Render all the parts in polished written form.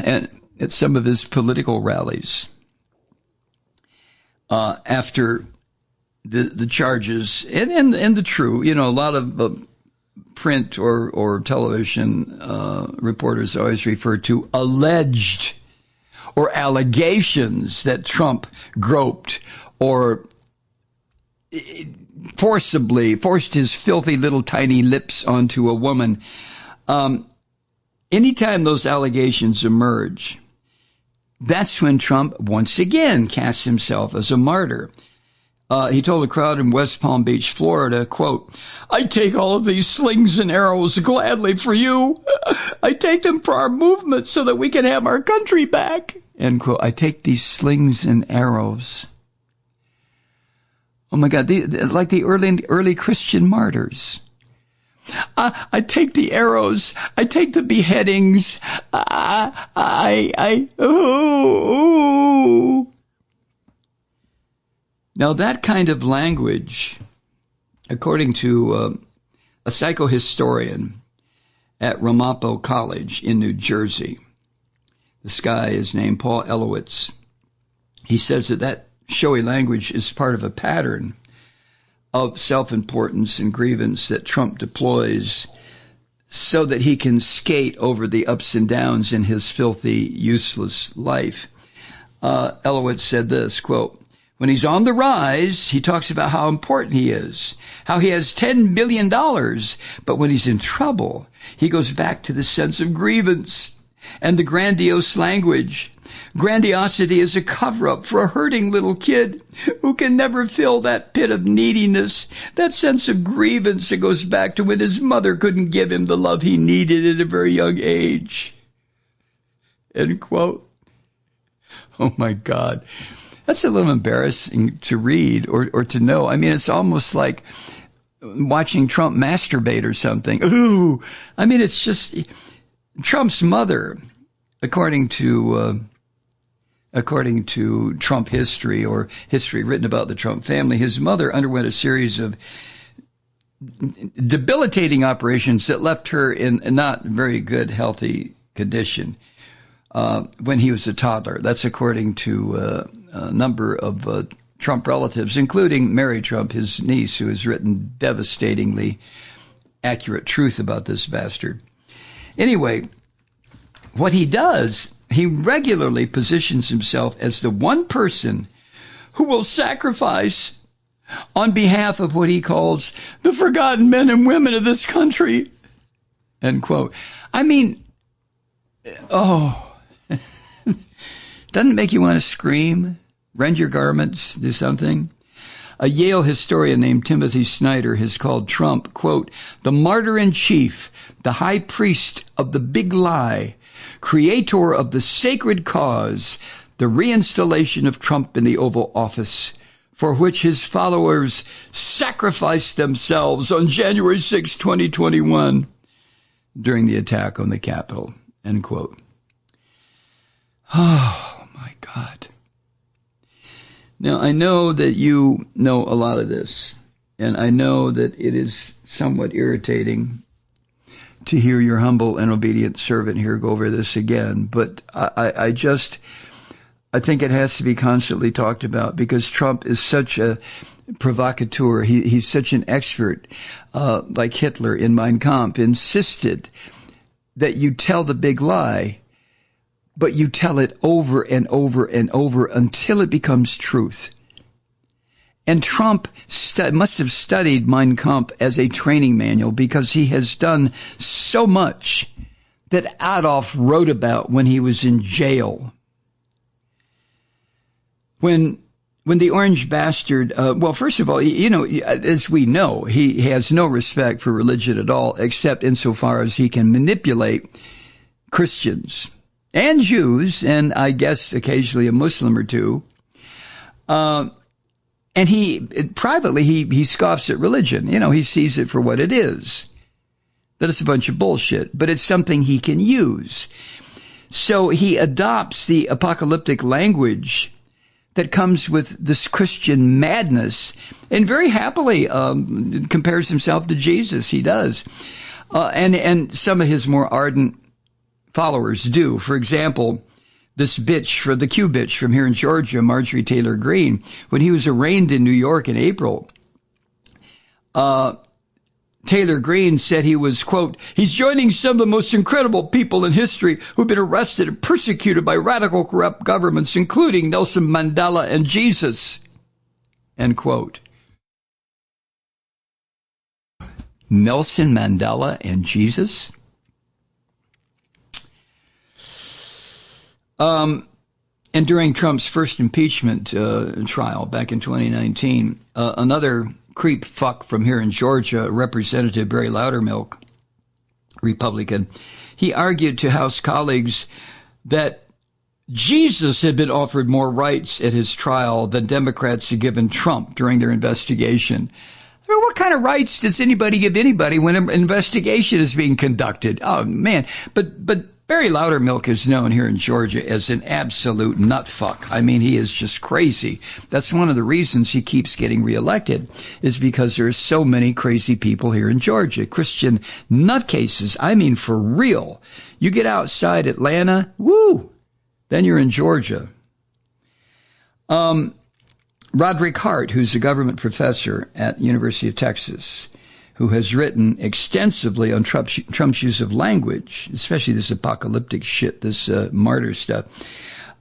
at some of his political rallies after the charges and the true, a lot of print or television reporters always refer to alleged or allegations that Trump groped or forced his filthy little tiny lips onto a woman. Anytime those allegations emerge, that's when Trump once again casts himself as a martyr. He told a crowd in West Palm Beach, Florida, quote, "I take all of these slings and arrows gladly for you. I take them for our movement so that we can have our country back." End quote. I take these slings and arrows. Oh my God, like the early Christian martyrs. I take the arrows. I take the beheadings. Now that kind of language, according to a psychohistorian at Ramapo College in New Jersey, this guy is named Paul Elowitz. He says that showy language is part of a pattern of self-importance and grievance that Trump deploys so that he can skate over the ups and downs in his filthy, useless life. Elowitz said this, quote, "When he's on the rise, he talks about how important he is, how he has $10 billion. But when he's in trouble, he goes back to the sense of grievance and the grandiose language. Grandiosity is a cover-up for a hurting little kid who can never fill that pit of neediness, that sense of grievance that goes back to when his mother couldn't give him the love he needed at a very young age." End quote. Oh my God. That's a little embarrassing to read or to know. I mean, it's almost like watching Trump masturbate or something. Ooh. I mean, it's just Trump's mother, according to Trump history or history written about the Trump family, his mother underwent a series of debilitating operations that left her in a not very good, healthy condition when he was a toddler. That's according to a number of Trump relatives, including Mary Trump, his niece, who has written devastatingly accurate truth about this bastard. Anyway, what he does, he regularly positions himself as the one person who will sacrifice on behalf of what he calls the forgotten men and women of this country. End quote. I mean, doesn't it make you want to scream, rend your garments, do something? A Yale historian named Timothy Snyder has called Trump, quote, "the martyr in chief, the high priest of the big lie, creator of the sacred cause, the reinstallation of Trump in the Oval Office, for which his followers sacrificed themselves on January 6, 2021, during the attack on the Capitol." End quote. Oh, my God. Now, I know that you know a lot of this, and I know that it is somewhat irritating to hear your humble and obedient servant here go over this again, but I think it has to be constantly talked about because Trump is such a provocateur. He's such an expert, like Hitler in Mein Kampf, insisted that you tell the big lie, but you tell it over and over and over until it becomes truth. And Trump must have studied Mein Kampf as a training manual because he has done so much that Adolf wrote about when he was in jail. When the orange bastard, well, first of all, as we know, he has no respect for religion at all, except insofar as he can manipulate Christians and Jews, and I guess occasionally a Muslim or two. And he scoffs at religion. He sees it for what it is, that it's a bunch of bullshit, but it's something he can use. So he adopts the apocalyptic language that comes with this Christian madness and very happily compares himself to Jesus. He does. And some of his more ardent followers do. For example, this bitch, the Q bitch from here in Georgia, Marjorie Taylor Greene, when he was arraigned in New York in April, Taylor Greene said he was, quote, he's joining some of the most incredible people in history who've been arrested and persecuted by radical corrupt governments, including Nelson Mandela and Jesus, end quote. Nelson Mandela and Jesus? And during Trump's first impeachment trial back in 2019, another creep fuck from here in Georgia, Representative Barry Loudermilk, Republican, he argued to House colleagues that Jesus had been offered more rights at his trial than Democrats had given Trump during their investigation. I mean, what kind of rights does anybody give anybody when an investigation is being conducted? Oh, man. But Barry Loudermilk is known here in Georgia as an absolute nutfuck. I mean, he is just crazy. That's one of the reasons he keeps getting reelected, is because there are so many crazy people here in Georgia. Christian nutcases. I mean, for real. You get outside Atlanta, woo, then you're in Georgia. Roderick Hart, who's a government professor at the University of Texas, who has written extensively on Trump's use of language, especially this apocalyptic shit, this martyr stuff.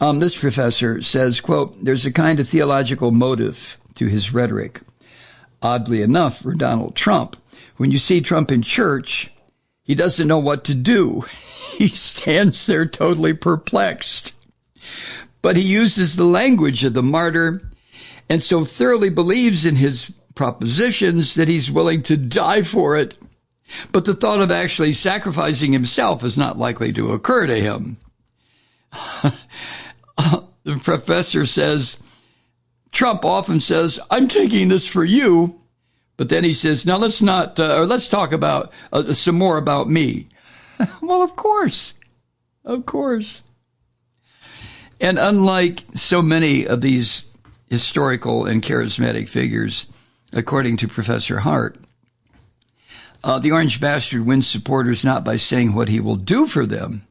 This professor says, quote, there's a kind of theological motive to his rhetoric. Oddly enough, for Donald Trump, when you see Trump in church, he doesn't know what to do. He stands there totally perplexed. But he uses the language of the martyr and so thoroughly believes in his propositions that he's willing to die for it. But the thought of actually sacrificing himself is not likely to occur to him. The professor says, Trump often says, I'm taking this for you. But then he says, now let's talk about some more about me. Well, of course. Of course. And unlike so many of these historical and charismatic figures, according to Professor Hart, the Orange Bastard wins supporters not by saying what he will do for them,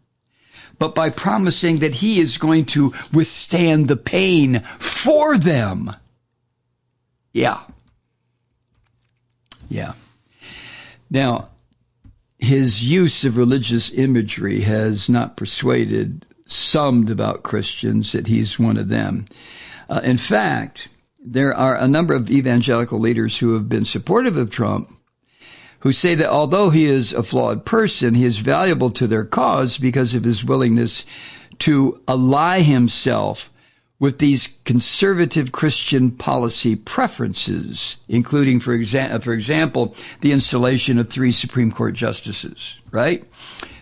but by promising that he is going to withstand the pain for them. Yeah. Yeah. Now, his use of religious imagery has not persuaded some devout Christians that he's one of them. In fact, there are a number of evangelical leaders who have been supportive of Trump who say that although he is a flawed person, he is valuable to their cause because of his willingness to ally himself with these conservative Christian policy preferences, including, for example, the installation of 3 Supreme Court justices, right?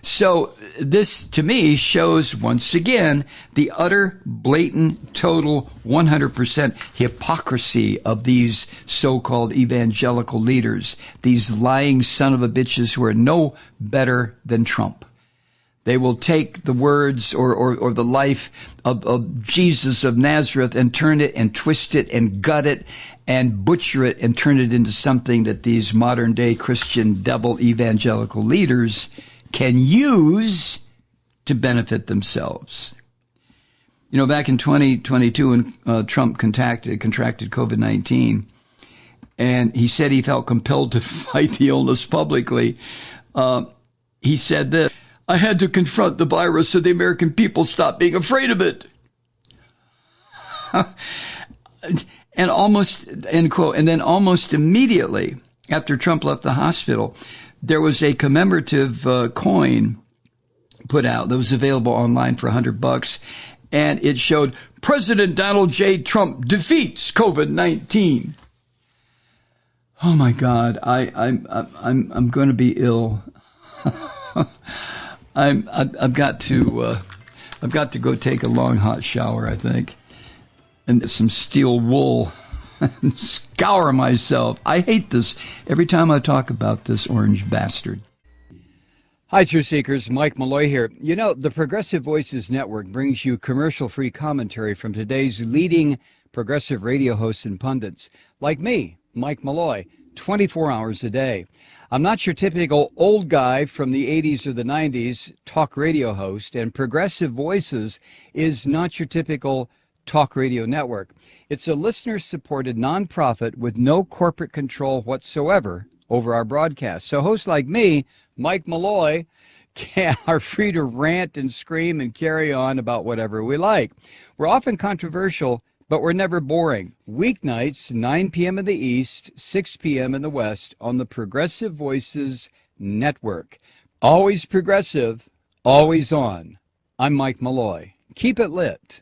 So this, to me, shows once again the utter, blatant, total, 100% hypocrisy of these so-called evangelical leaders, these lying son of a bitches who are no better than Trump. They will take the words or the life of Jesus of Nazareth and turn it and twist it and gut it and butcher it and turn it into something that these modern-day Christian devil evangelical leaders can use to benefit themselves. You know, back in 2022 when Trump contracted COVID-19, and he said he felt compelled to fight the illness publicly, he said that, I had to confront the virus so the American people stop being afraid of it. And almost, end quote, and then almost immediately after Trump left the hospital, there was a commemorative coin put out that was available online for $100, and it showed President Donald J. Trump defeats COVID-19. Oh my God, I'm going to be ill. I've got to go take a long hot shower, I think, and some steel wool and scour myself. I hate this every time I talk about this orange bastard. Hi, Truth Seekers. Mike Malloy here. You know, the Progressive Voices Network brings you commercial-free commentary from today's leading progressive radio hosts and pundits, like me, Mike Malloy. 24 hours a day. I'm not your typical old guy from the 80s or the 90s talk radio host, and Progressive Voices is not your typical talk radio network. It's a listener-supported nonprofit with no corporate control whatsoever over our broadcast. So hosts like me, Mike Malloy, are free to rant and scream and carry on about whatever we like. We're often controversial, but we're never boring. Weeknights, 9 p.m. in the East, 6 p.m. in the West on the Progressive Voices Network. Always progressive, always on. I'm Mike Malloy. Keep it lit.